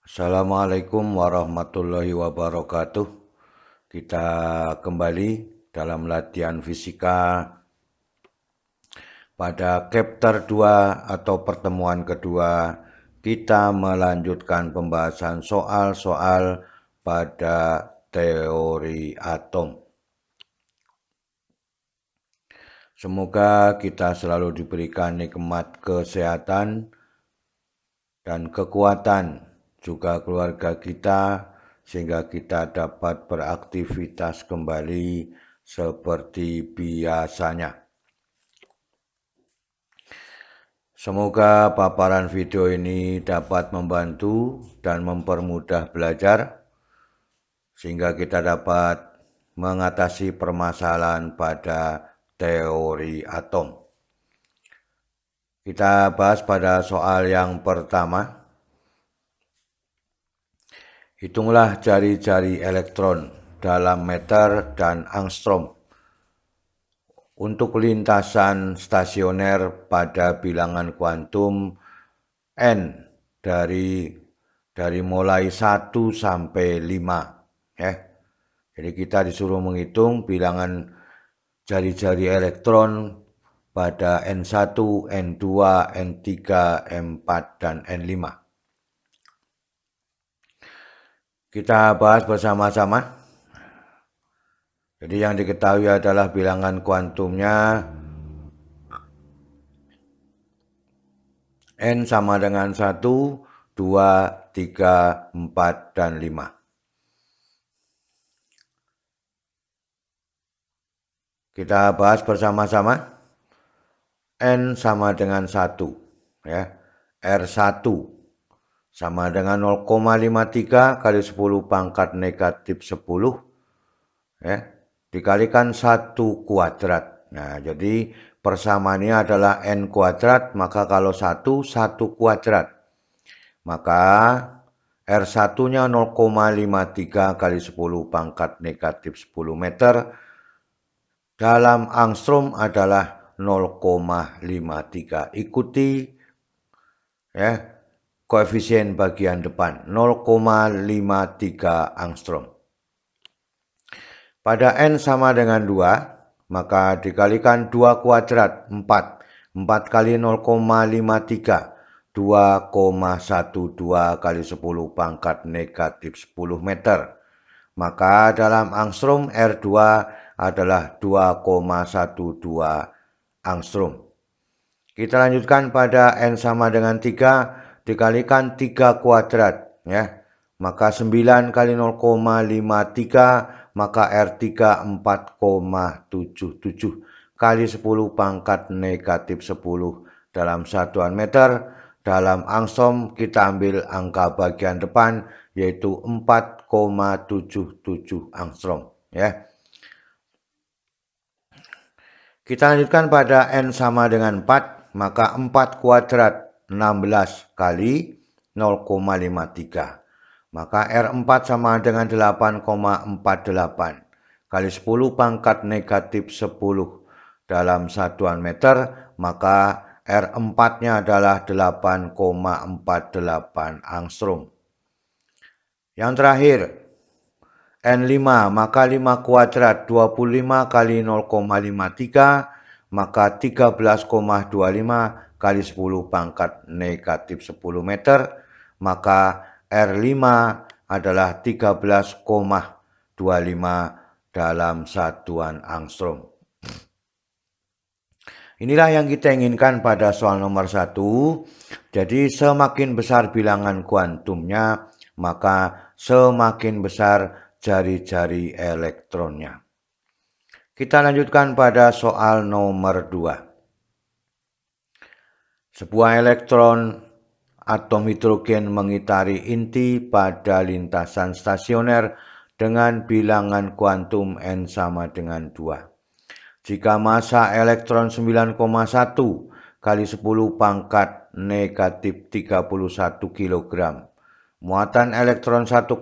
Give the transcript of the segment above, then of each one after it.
Assalamualaikum warahmatullahi wabarakatuh. Kita kembali dalam latihan fisika pada chapter 2 atau pertemuan kedua. Kita melanjutkan pembahasan soal-soal pada teori atom. Semoga kita selalu diberikan nikmat kesehatan dan kekuatan, juga keluarga kita, sehingga kita dapat beraktivitas kembali seperti biasanya. Semoga paparan video ini dapat membantu dan mempermudah belajar, sehingga kita dapat mengatasi permasalahan pada teori atom. Kita bahas pada soal yang pertama. Hitunglah jari-jari elektron dalam meter dan angstrom untuk lintasan stasioner pada bilangan kuantum n dari mulai 1 sampai 5 ya. Jadi kita disuruh menghitung bilangan jari-jari elektron pada N1, N2, N3, N4 dan N5. Kita bahas bersama-sama. Jadi yang diketahui adalah bilangan kuantumnya N sama dengan 1, 2, 3, 4, dan 5. Kita bahas bersama-sama. N sama dengan 1. Ya. R1 sama dengan 0,53 kali 10 pangkat negatif 10. Ya. Dikalikan 1 kuadrat. Nah, jadi persamaannya adalah N kuadrat, maka kalau 1 kuadrat. Maka R1-nya 0,53 kali 10 pangkat negatif 10 meter. Dalam angstrom adalah 0,53. Ikuti ya koefisien bagian depan 0,53 angstrom. Pada N sama dengan 2, maka dikalikan 2 kuadrat 4. 4 kali 0,53. 2,12 kali 10 pangkat negatif 10 meter. Maka dalam angstrom R2 adalah 2,12 angstrom. Kita lanjutkan pada N sama dengan 3 dikalikan 3 kuadrat ya. Maka 9 kali 0,53 maka R3 4,77 kali 10 pangkat negatif 10 dalam satuan meter. Dalam angstrom kita ambil angka bagian depan yaitu 4,77 angstrom ya. Kita lanjutkan pada N sama dengan 4, maka 4 kuadrat 16 kali 0,53. Maka R4 sama dengan 8,48 kali 10 pangkat negatif 10 dalam satuan meter, maka R4-nya adalah 8,48 angstrom. Yang terakhir, N5, maka 5 kuadrat 25 kali 0,53, maka 13,25 kali 10 pangkat negatif 10 meter, maka R5 adalah 13,25 dalam satuan angstrom. Inilah yang kita inginkan pada soal nomor 1. Jadi semakin besar bilangan kuantumnya, maka semakin besar jari-jari elektronnya. Kita lanjutkan pada soal nomor 2. Sebuah elektron atom hidrogen mengitari inti pada lintasan stasioner dengan bilangan kuantum N sama dengan 2. Jika massa elektron 9,1 kali 10 pangkat negatif 31 kg, muatan elektron 1,6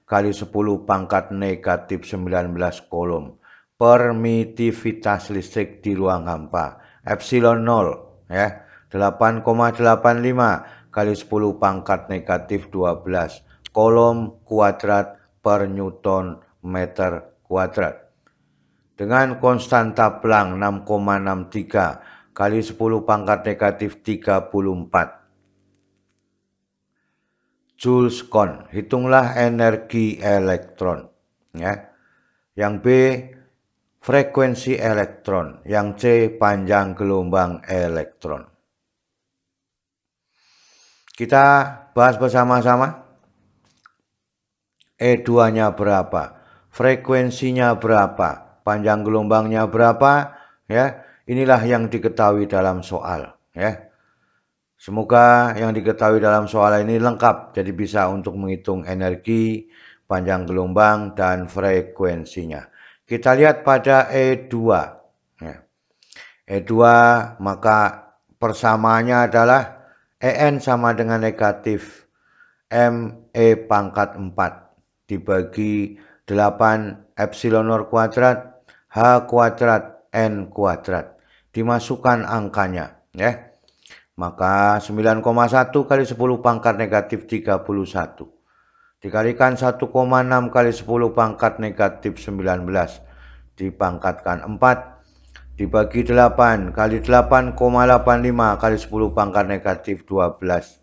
kali 10 pangkat negatif 19 kolom, permitivitas listrik di ruang hampa epsilon 0 ya 8,85 kali 10 pangkat negatif 12 kolom kuadrat per Newton meter kuadrat. Dengan konstanta Planck 6,63 kali 10 pangkat negatif 34 Joule/Coulomb. Hitunglah energi elektron. Ya. Yang B, frekuensi elektron. Yang C, panjang gelombang elektron. Kita bahas bersama-sama. E2-nya berapa? Frekuensinya berapa? Panjang gelombangnya berapa? Ya, inilah yang diketahui dalam soal. Ya. Semoga yang diketahui dalam soal ini lengkap, jadi bisa untuk menghitung energi, panjang gelombang, dan frekuensinya. Kita lihat pada E2. Ya. E2 maka persamaannya adalah En sama dengan negatif ME pangkat 4 dibagi 8 epsilon nol kuadrat H kuadrat N kuadrat. Dimasukkan angkanya. Ya. Maka 9,1 kali 10 pangkat negatif 31. Dikalikan 1,6 kali 10 pangkat negatif 19. Dipangkatkan 4. Dibagi 8 kali 8,85 kali 10 pangkat negatif 12.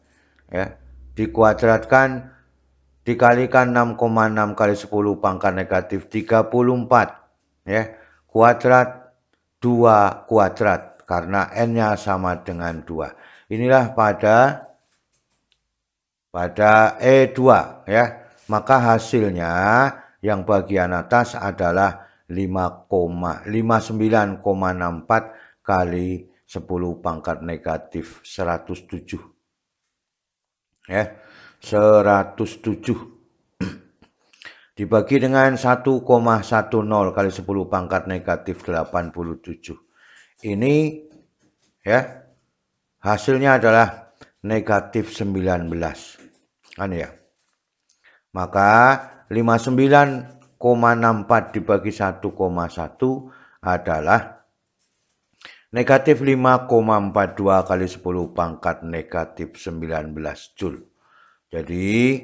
Ya. Dikuadratkan. Dikalikan 6,6 kali 10 pangkat negatif 34. Ya. Kuadrat 2 kuadrat. Karena N-nya sama dengan 2. Inilah pada E2 ya. Maka hasilnya yang bagian atas adalah 59,64 kali 10 pangkat negatif 107. Ya, 107 dibagi dengan 1,10 kali 10 pangkat negatif 87. Ini ya hasilnya adalah negatif 19. Kan ya. Maka 59,64 dibagi 1,1 adalah negatif 5,42 kali 10 pangkat negatif 19 Joule. Jadi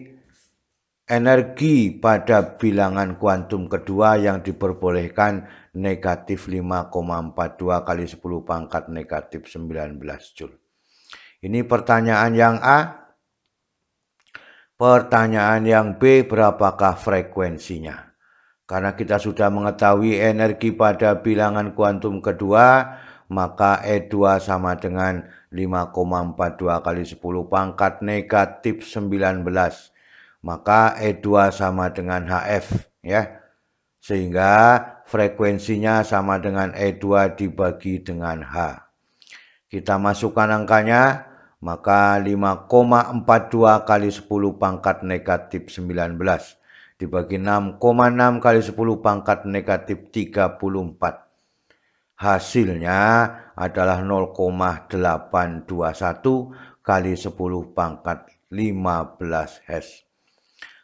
energi pada bilangan kuantum kedua yang diperbolehkan negatif 5,42 kali 10 pangkat negatif 19 Joule. Ini pertanyaan yang A. Pertanyaan yang B, berapakah frekuensinya? Karena kita sudah mengetahui energi pada bilangan kuantum kedua, maka E2 sama dengan 5,42 kali 10 pangkat negatif 19. Maka E2 sama dengan HF. Ya. Sehingga frekuensinya sama dengan E2 dibagi dengan H. Kita masukkan angkanya. Maka 5,42 kali 10 pangkat negatif 19 dibagi 6,6 kali 10 pangkat negatif 34. Hasilnya adalah 0,821 kali 10 pangkat 15 Hz.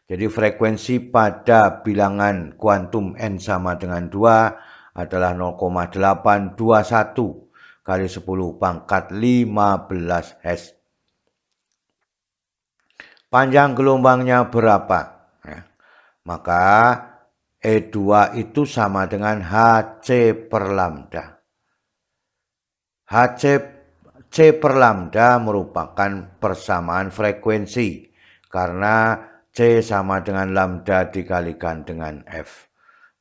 Jadi frekuensi pada bilangan kuantum N sama dengan 2 adalah 0,821 kali 10 pangkat 15 Hz. Panjang gelombangnya berapa? Ya. Maka E2 itu sama dengan Hc per lambda. C per lambda merupakan persamaan frekuensi karena C sama dengan lambda dikalikan dengan F.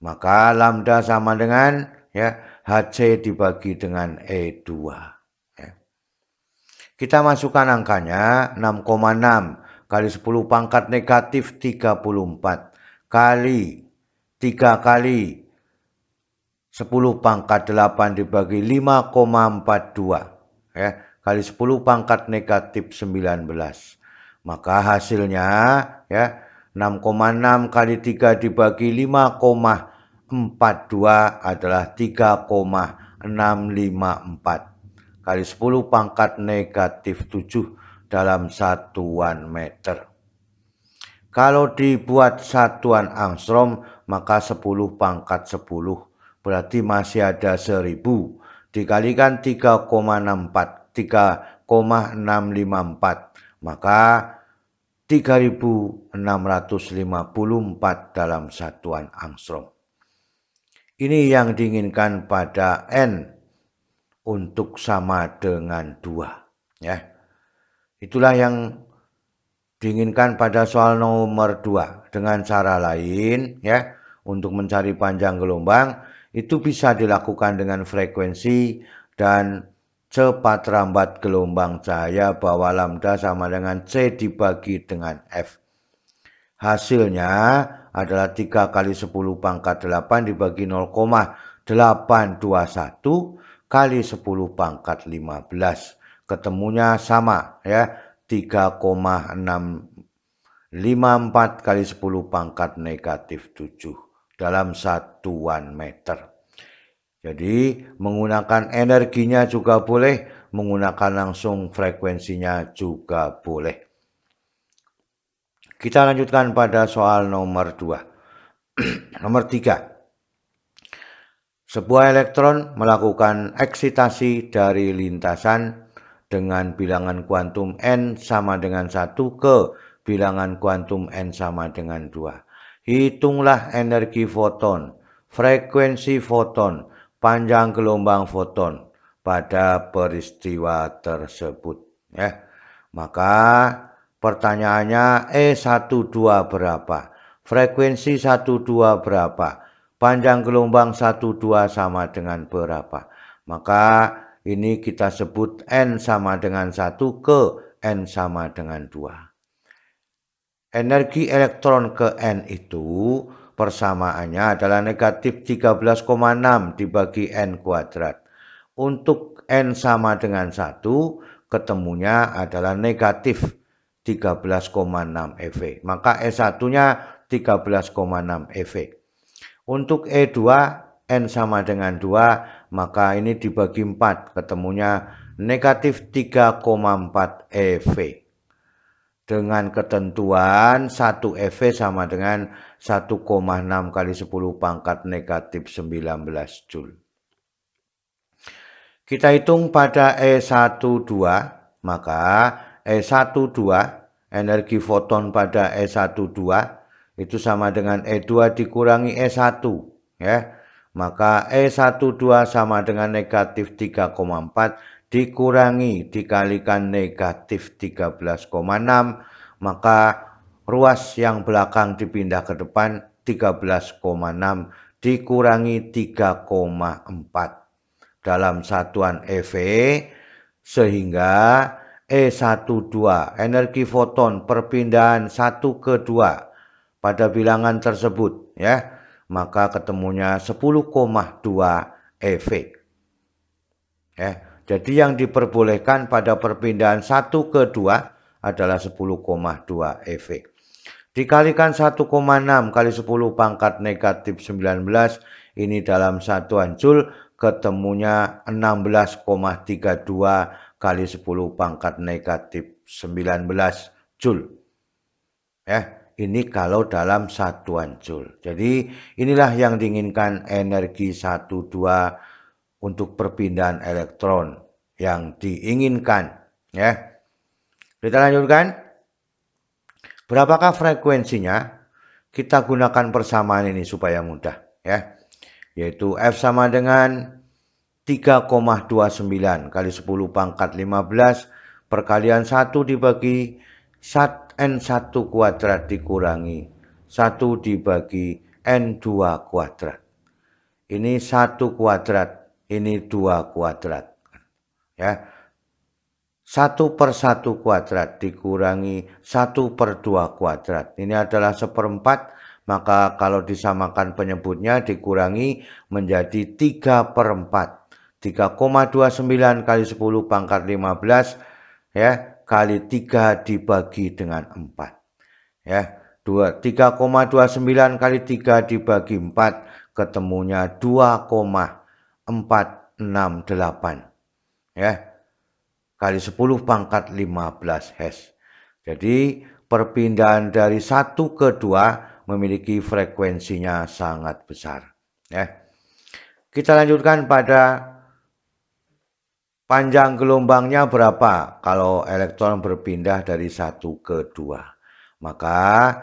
Maka lambda sama dengan ya Hc dibagi dengan E2. Ya. Kita masukkan angkanya 6,6 kali 10 pangkat negatif 34 kali 3 kali 10 pangkat 8 dibagi 5,42 ya, kali 10 pangkat negatif 19. Maka hasilnya ya 6,6 kali 3 dibagi 5,42 adalah 3,654 kali 10 pangkat negatif 7 dalam satuan meter. Kalau dibuat satuan angstrom maka 10 pangkat 10 berarti masih ada 1000 dikalikan 3,654 maka 3654 dalam satuan angstrom. Ini yang diinginkan pada N untuk sama dengan 2. Ya. Itulah yang diinginkan pada soal nomor 2. Dengan cara lain, ya, untuk mencari panjang gelombang, itu bisa dilakukan dengan frekuensi dan cepat rambat gelombang cahaya bahwa lambda sama dengan C dibagi dengan F. Hasilnya adalah 3 kali 10 pangkat 8 dibagi 0,821 kali 10 pangkat 15. Ketemunya sama, ya, 3,654 kali 10 pangkat negatif 7 dalam satuan meter. Jadi menggunakan energinya juga boleh, menggunakan langsung frekuensinya juga boleh. Kita lanjutkan pada soal nomor 2. Nomor 3. Sebuah elektron melakukan eksitasi dari lintasan dengan bilangan kuantum n sama dengan 1 ke bilangan kuantum n sama dengan 2. Hitunglah energi foton, frekuensi foton, panjang gelombang foton pada peristiwa tersebut. Ya. Maka pertanyaannya E12 berapa? Frekuensi 12 berapa? Panjang gelombang 12 sama dengan berapa? Maka ini kita sebut N sama dengan 1 ke N sama dengan 2. Energi elektron ke N itu persamaannya adalah negatif 13,6 dibagi N kuadrat. Untuk N sama dengan 1, ketemunya adalah negatif 13,6 eV. Maka E1-nya 13,6 eV. Untuk E2, N sama dengan 2, maka ini dibagi 4, ketemunya negatif 3,4 eV. Dengan ketentuan 1 eV sama dengan 1,6 kali 10 pangkat negatif 19 Joule. Kita hitung pada E12, maka E12, energi foton pada E12 itu sama dengan E2 dikurangi E1. Ya. Maka E12 sama dengan negatif 3,4 dikurangi dikalikan negatif 13,6, maka ruas yang belakang dipindah ke depan 13,6 dikurangi 3,4 dalam satuan eV, sehingga E12 energi foton perpindahan 1 ke 2 pada bilangan tersebut, ya, maka ketemunya 10,2 eV. Ya, jadi yang diperbolehkan pada perpindahan 1 ke 2 adalah 10,2 eV. Dikalikan 1,6 kali 10 pangkat negatif 19, ini dalam satuan Joule, ketemunya 16,32 kali 10 pangkat negatif 19 Joule. Ya, ini kalau dalam satuan Joule. Jadi inilah yang diinginkan energi 12 untuk perpindahan elektron yang diinginkan. Ya. Kita lanjutkan. Berapakah frekuensinya? Kita gunakan persamaan ini supaya mudah, ya. Yaitu F sama dengan 3,29 kali 10 pangkat 15 perkalian 1 dibagi N1 kuadrat dikurangi 1 dibagi N2 kuadrat. Ini 1 kuadrat, ini 2 kuadrat. Ya. 1 per 1 kuadrat dikurangi 1 per 2 kuadrat. Ini adalah 1/4, maka kalau disamakan penyebutnya dikurangi menjadi 3/4. 3,29 kali 10 pangkat 15, ya, kali 3 dibagi dengan 4. Ya, 3,29 kali 3 dibagi 4, ketemunya 2,468. Ya. Kali 10 pangkat 15 Hz. Jadi perpindahan dari 1 ke 2 memiliki frekuensinya sangat besar. Ya. Kita lanjutkan pada Panjang gelombangnya berapa kalau elektron berpindah dari satu ke dua? Maka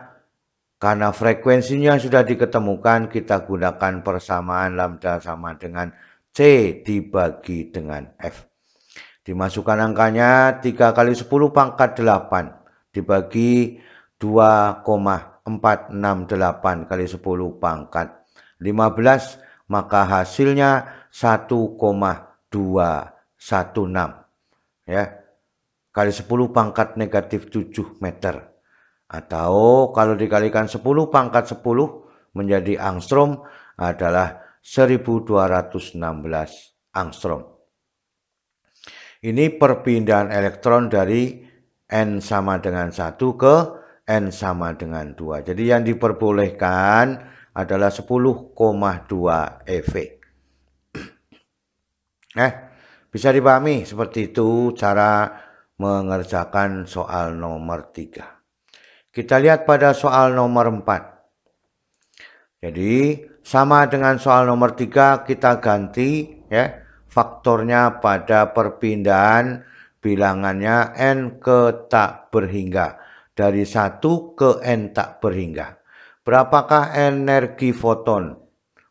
karena frekuensinya sudah diketemukan, kita gunakan persamaan lambda sama dengan C dibagi dengan F. Dimasukkan angkanya 3 kali 10 pangkat 8 dibagi 2,468 kali 10 pangkat 15, maka hasilnya 1,216 ya, kali 10 pangkat negatif 7 meter. Atau kalau dikalikan 10 pangkat 10 menjadi angstrom adalah 1216 angstrom. Ini perpindahan elektron dari N sama dengan 1 ke N sama dengan 2. Jadi yang diperbolehkan adalah 10,2 eV. Bisa dipahami seperti itu cara mengerjakan soal nomor 3. Kita lihat pada soal nomor 4. Jadi sama dengan soal nomor 3, kita ganti ya faktornya pada perpindahan bilangannya N ke tak berhingga. Dari 1 ke N tak berhingga. Berapakah energi foton?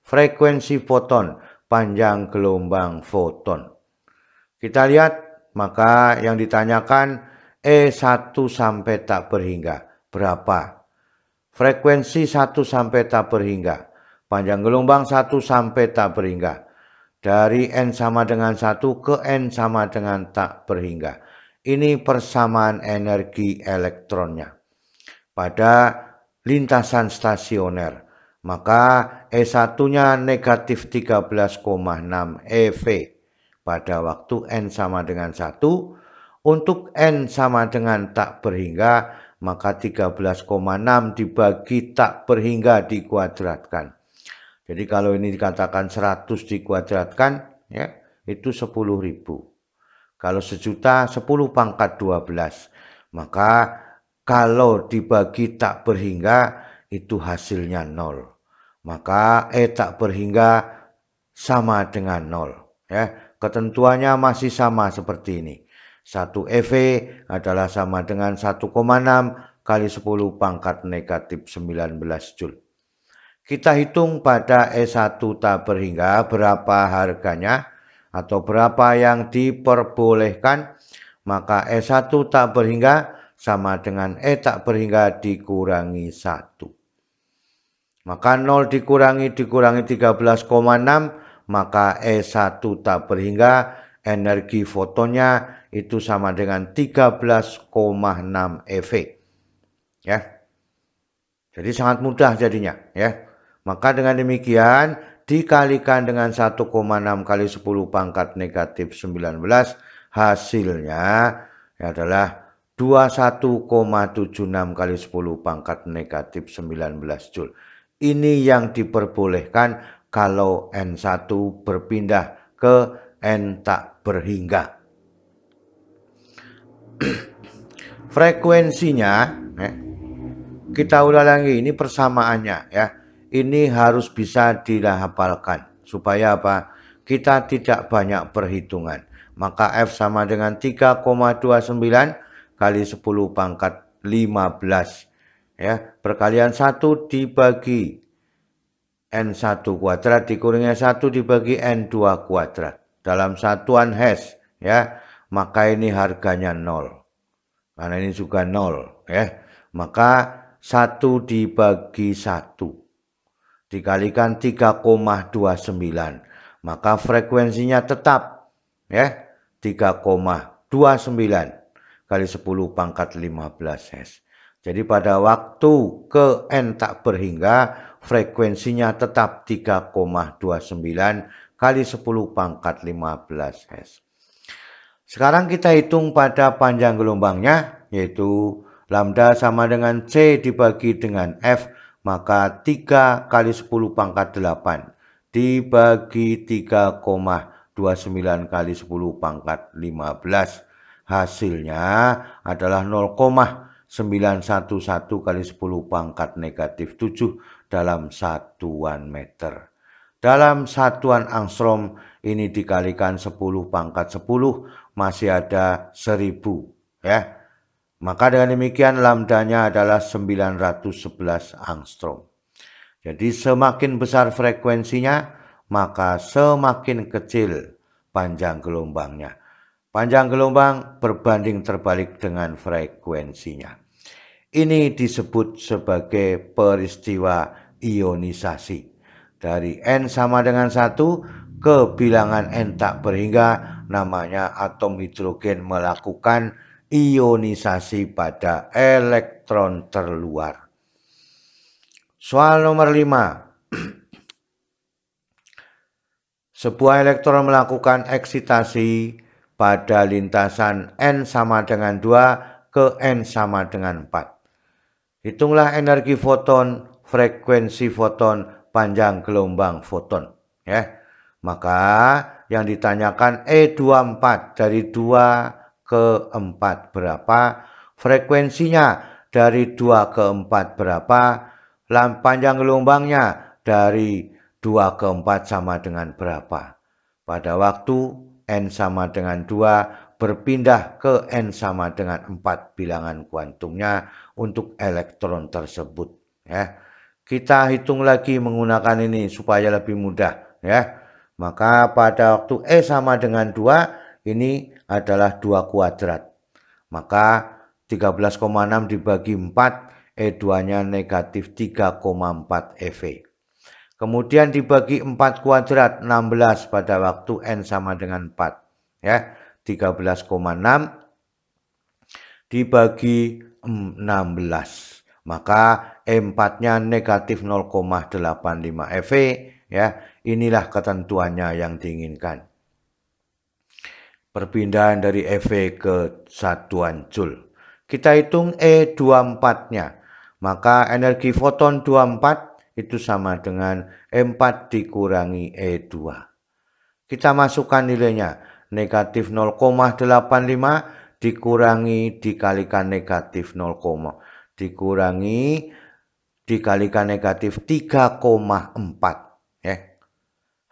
Frekuensi foton, panjang gelombang foton. Kita lihat, maka yang ditanyakan E1 sampai tak berhingga. Berapa? Frekuensi 1 sampai tak berhingga. Panjang gelombang 1 sampai tak berhingga. Dari N sama dengan 1 ke N sama dengan tak berhingga. Ini persamaan energi elektronnya pada lintasan stasioner. Maka E1-nya negatif 13,6 eV pada waktu N sama dengan 1. Untuk N sama dengan tak berhingga, maka 13,6 dibagi tak berhingga dikuadratkan. Jadi kalau ini dikatakan 100 dikuadratkan, ya, itu 10.000. Kalau sejuta 10 pangkat 12. Maka kalau dibagi tak berhingga, itu hasilnya 0. Maka E tak berhingga sama dengan 0. Ya, ketentuannya masih sama seperti ini. 1 eV adalah sama dengan 1,6 kali 10 pangkat negatif 19 Joule. Kita hitung pada E1 tak berhingga berapa harganya atau berapa yang diperbolehkan. Maka E1 tak berhingga sama dengan E tak berhingga dikurangi 1. Maka 0 dikurangi 13,6, maka E1 tak berhingga energi fotonnya itu sama dengan 13,6 eV. Ya. Jadi sangat mudah jadinya, ya. Maka dengan demikian dikalikan dengan 1,6 kali 10 pangkat negatif 19, hasilnya adalah 21,76 kali 10 pangkat negatif 19 Joule. Ini yang diperbolehkan kalau N1 berpindah ke N tak berhingga. Frekuensinya, kita ulang lagi, ini persamaannya ya. Ini harus bisa dihafalkan supaya apa? Kita tidak banyak perhitungan. Maka F sama dengan 3,29 kali 10 pangkat 15. Ya, perkalian 1 dibagi N1 kuadrat dikurangi 1 dibagi N2 kuadrat. Dalam satuan Hz, ya. Maka ini harganya 0. Karena ini juga 0, ya. Maka 1 dibagi 1 dikalikan 3,29. Maka frekuensinya tetap, ya, 3,29 kali 10 pangkat 15 Hz. Jadi pada waktu ke N tak berhingga, frekuensinya tetap 3,29 kali 10 pangkat 15 Hz. Sekarang kita hitung pada panjang gelombangnya, yaitu lambda sama dengan C dibagi dengan F, maka 3 kali 10 pangkat 8 dibagi 3,29 kali 10 pangkat 15. Hasilnya adalah 0,911 kali 10 pangkat negatif 7 dalam satuan meter. Dalam satuan angstrom ini dikalikan 10 pangkat 10 masih ada 1000 ya. Maka dengan demikian lambdanya adalah 911 angstrom. Jadi semakin besar frekuensinya, maka semakin kecil panjang gelombangnya. Panjang gelombang berbanding terbalik dengan frekuensinya. Ini disebut sebagai peristiwa ionisasi. Dari N sama dengan 1 ke bilangan N tak berhingga, namanya atom hidrogen melakukan ionisasi pada elektron terluar. Soal nomor 5. Sebuah elektron melakukan eksitasi pada lintasan N sama dengan 2 ke N sama dengan 4. Hitunglah energi foton, frekuensi foton, panjang gelombang foton. Ya. Maka yang ditanyakan E24 dari 2 ke 4 berapa, frekuensinya dari 2 ke 4 berapa, panjang gelombangnya dari 2 ke 4 sama dengan berapa. Pada waktu N sama dengan 2 berpindah ke N sama dengan 4 bilangan kuantumnya untuk elektron tersebut. Ya. Kita hitung lagi menggunakan ini supaya lebih mudah. Ya. Maka pada waktu E sama dengan 2, ini adalah 2 kuadrat. Maka 13,6 dibagi 4, E2-nya negatif 3,4 eV. Kemudian dibagi 4 kuadrat, 16 pada waktu N sama dengan 4. Ya, 13,6 dibagi 16. Maka E4-nya negatif 0,85 eV. Ya, inilah ketentuannya yang diinginkan. Perpindahan dari eV ke satuan Joule. Kita hitung E24-nya. Maka energi foton 24 itu sama dengan E4 dikurangi E2. Kita masukkan nilainya. Negatif 0,85 dikurangi dikalikan negatif 0, dikurangi dikalikan negatif 3,4.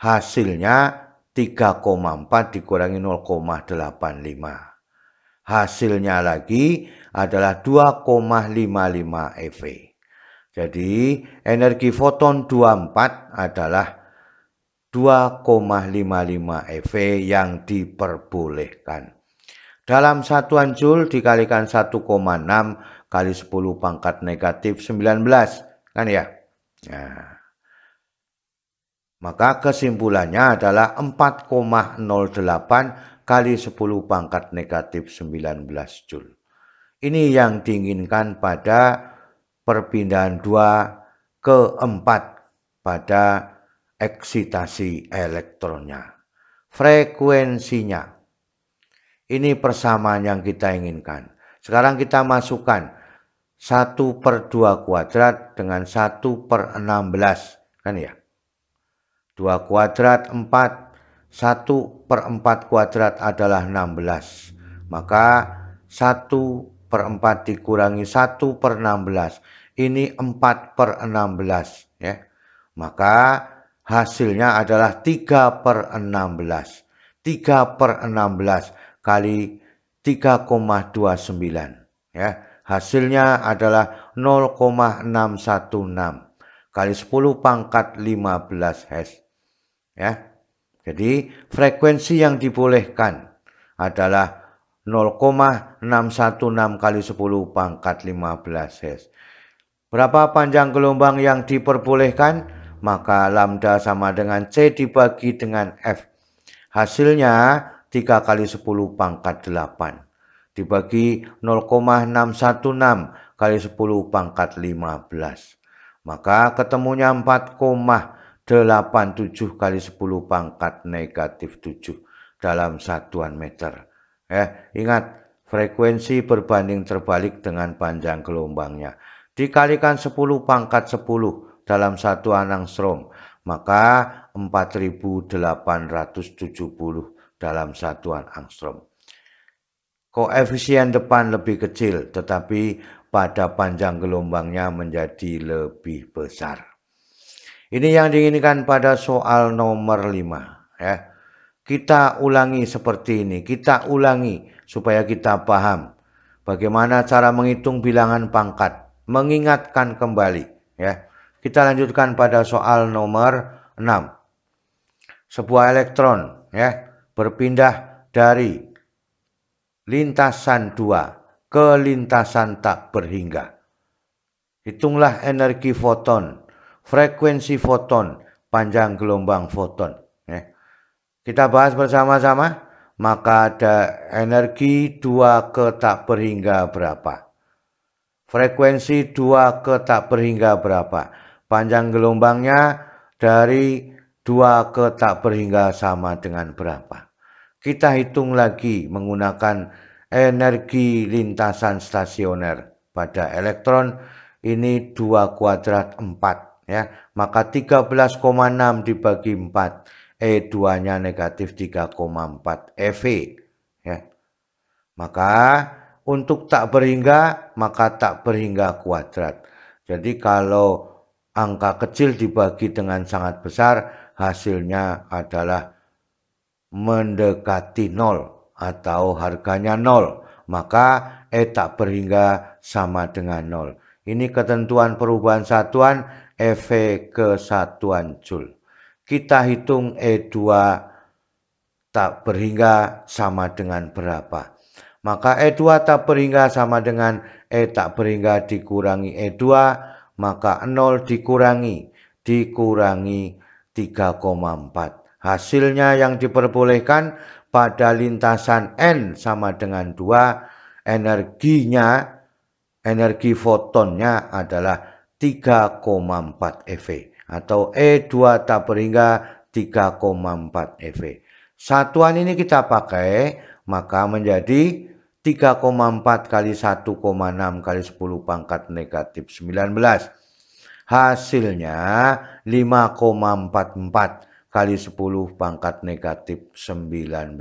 Hasilnya 3,4 dikurangi 0,85. Hasilnya lagi adalah 2,55 eV. Jadi energi foton 24 adalah 2,55 eV yang diperbolehkan. Dalam satuan Joule dikalikan 1,6 kali 10 pangkat negatif 19. Kan ya? Nah, maka kesimpulannya adalah 4,08 kali 10 pangkat negatif 19 Joule. Ini yang diinginkan pada perpindahan 2 ke 4 pada eksitasi elektronnya. Frekuensinya. Ini persamaan yang kita inginkan. Sekarang kita masukkan 1/2 kuadrat dengan 1/16. Kan ya? 2 kuadrat 4, 1/4 kuadrat adalah 16. Maka 1/4 dikurangi 1/16. Ini 4/16. Ya. Maka hasilnya adalah 3/16. 3/16 kali 3,29. Ya. Hasilnya adalah 0,616 kali 10 pangkat 15 Hz. Ya. Jadi frekuensi yang dibolehkan adalah 0,616 kali 10 pangkat 15 Hz. Berapa panjang gelombang yang diperbolehkan? Maka lambda sama dengan C dibagi dengan F. Hasilnya 3 kali 10 pangkat 8. Dibagi 0,616 kali 10 pangkat 15. Maka ketemunya 4,87 kali 10 pangkat negatif 7 dalam satuan meter. Ingat, frekuensi berbanding terbalik dengan panjang gelombangnya. Dikalikan 10 pangkat 10 dalam satuan angstrom, maka 4870 dalam satuan angstrom. Koefisien depan lebih kecil, tetapi pada panjang gelombangnya menjadi lebih besar. Ini yang diinginkan pada soal nomor 5 ya. Kita ulangi seperti ini, kita ulangi supaya kita paham bagaimana cara menghitung bilangan pangkat, mengingatkan kembali ya. Kita lanjutkan pada soal nomor 6. Sebuah elektron ya berpindah dari lintasan 2 ke lintasan tak berhingga. Hitunglah energi foton, frekuensi foton, panjang gelombang foton ya. Kita bahas bersama-sama, maka ada energi 2 ke tak berhingga berapa? Frekuensi 2 ke tak berhingga berapa? Panjang gelombangnya dari 2 ke tak berhingga sama dengan berapa? Kita hitung lagi menggunakan energi lintasan stasioner pada elektron, ini 2 kuadrat 4 ya. Maka 13,6 dibagi 4. E2-nya negatif 3,4 EV ya. Maka untuk tak berhingga, maka tak berhingga kuadrat. Jadi kalau angka kecil dibagi dengan sangat besar, hasilnya adalah mendekati 0 atau harganya 0. Maka E tak berhingga sama dengan 0. Ini ketentuan perubahan satuan EV ke satuan Joule. Kita hitung E2 tak berhingga sama dengan berapa. Maka E2 tak berhingga sama dengan E tak berhingga dikurangi E2, maka 0 dikurangi 3,4. Hasilnya yang diperbolehkan pada lintasan N sama dengan 2, energi fotonnya adalah 3,4 EV. Atau E2 tak berhingga 3,4 EV. Satuan ini kita pakai, maka menjadi 3,4 kali 1,6 kali 10 pangkat negatif 19. Hasilnya 5,44 kali 10 pangkat negatif 19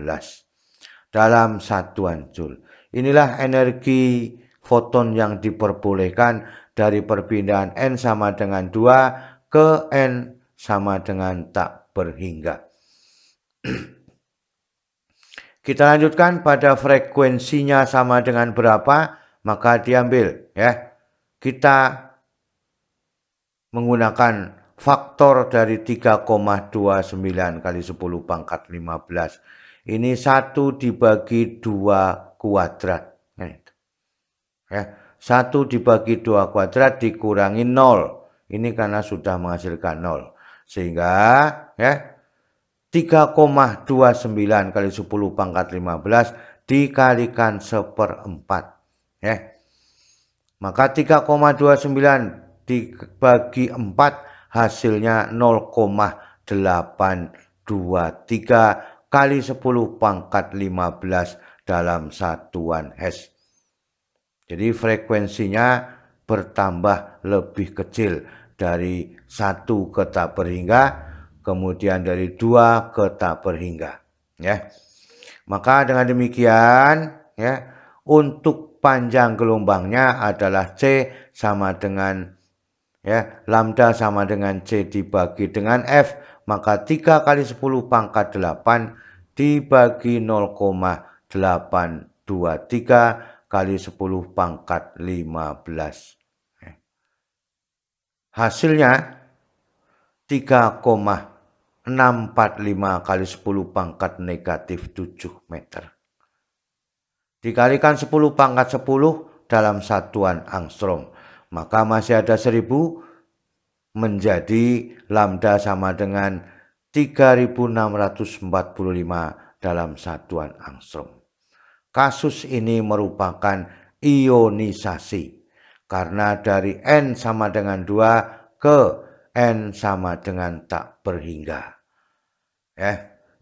dalam satuan Joule. Inilah energi foton yang diperbolehkan dari perpindahan N sama dengan 2 ke N sama dengan tak berhingga. Kita lanjutkan pada frekuensinya sama dengan berapa, maka diambil ya. Kita menggunakan faktor dari 3,29 kali 10 pangkat 15. Ini 1 dibagi 2 kuadrat. Ya, 1 dibagi 2 kuadrat dikurangi 0. Ini karena sudah menghasilkan 0. Sehingga ya 3,29 kali 10 pangkat 15 dikalikan 1/4 ya. Maka 3,29 dibagi 4 hasilnya 0,823 kali 10 pangkat 15 dalam satuan Hz. Jadi frekuensinya bertambah lebih kecil dari 1 ke tak berhingga, kemudian dari 2 ke tak berhingga ya. Maka dengan demikian ya, untuk panjang gelombangnya adalah C sama dengan ya, lambda sama dengan C dibagi dengan F, maka 3 kali 10 pangkat 8 dibagi 0,823 kali 10 pangkat 15. Hasilnya 3,645 kali 10 pangkat negatif 7 meter. Dikalikan 10 pangkat 10 dalam satuan angstrom. Maka masih ada 1000 menjadi lambda sama dengan 3645 dalam satuan angstrom. Kasus ini merupakan ionisasi karena dari N sama dengan 2 ke N sama dengan tak berhingga.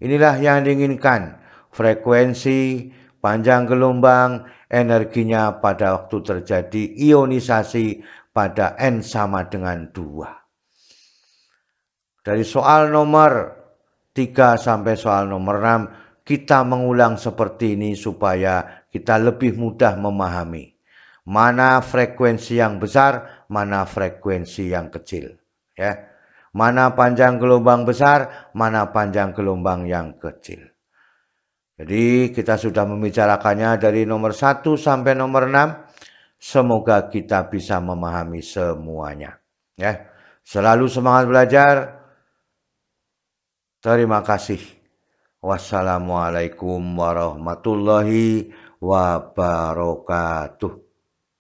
Inilah yang diinginkan. Frekuensi, panjang gelombang, energinya pada waktu terjadi ionisasi pada N sama dengan 2. Dari soal nomor 3 sampai soal nomor 6, kita mengulang seperti ini supaya kita lebih mudah memahami mana frekuensi yang besar, mana frekuensi yang kecil. Ya. mana panjang gelombang besar, mana panjang gelombang yang kecil. Jadi kita sudah membicarakannya dari nomor 1 sampai nomor 6. Semoga kita bisa memahami semuanya. Ya, selalu semangat belajar. Terima kasih. Wassalamualaikum warahmatullahi wabarakatuh.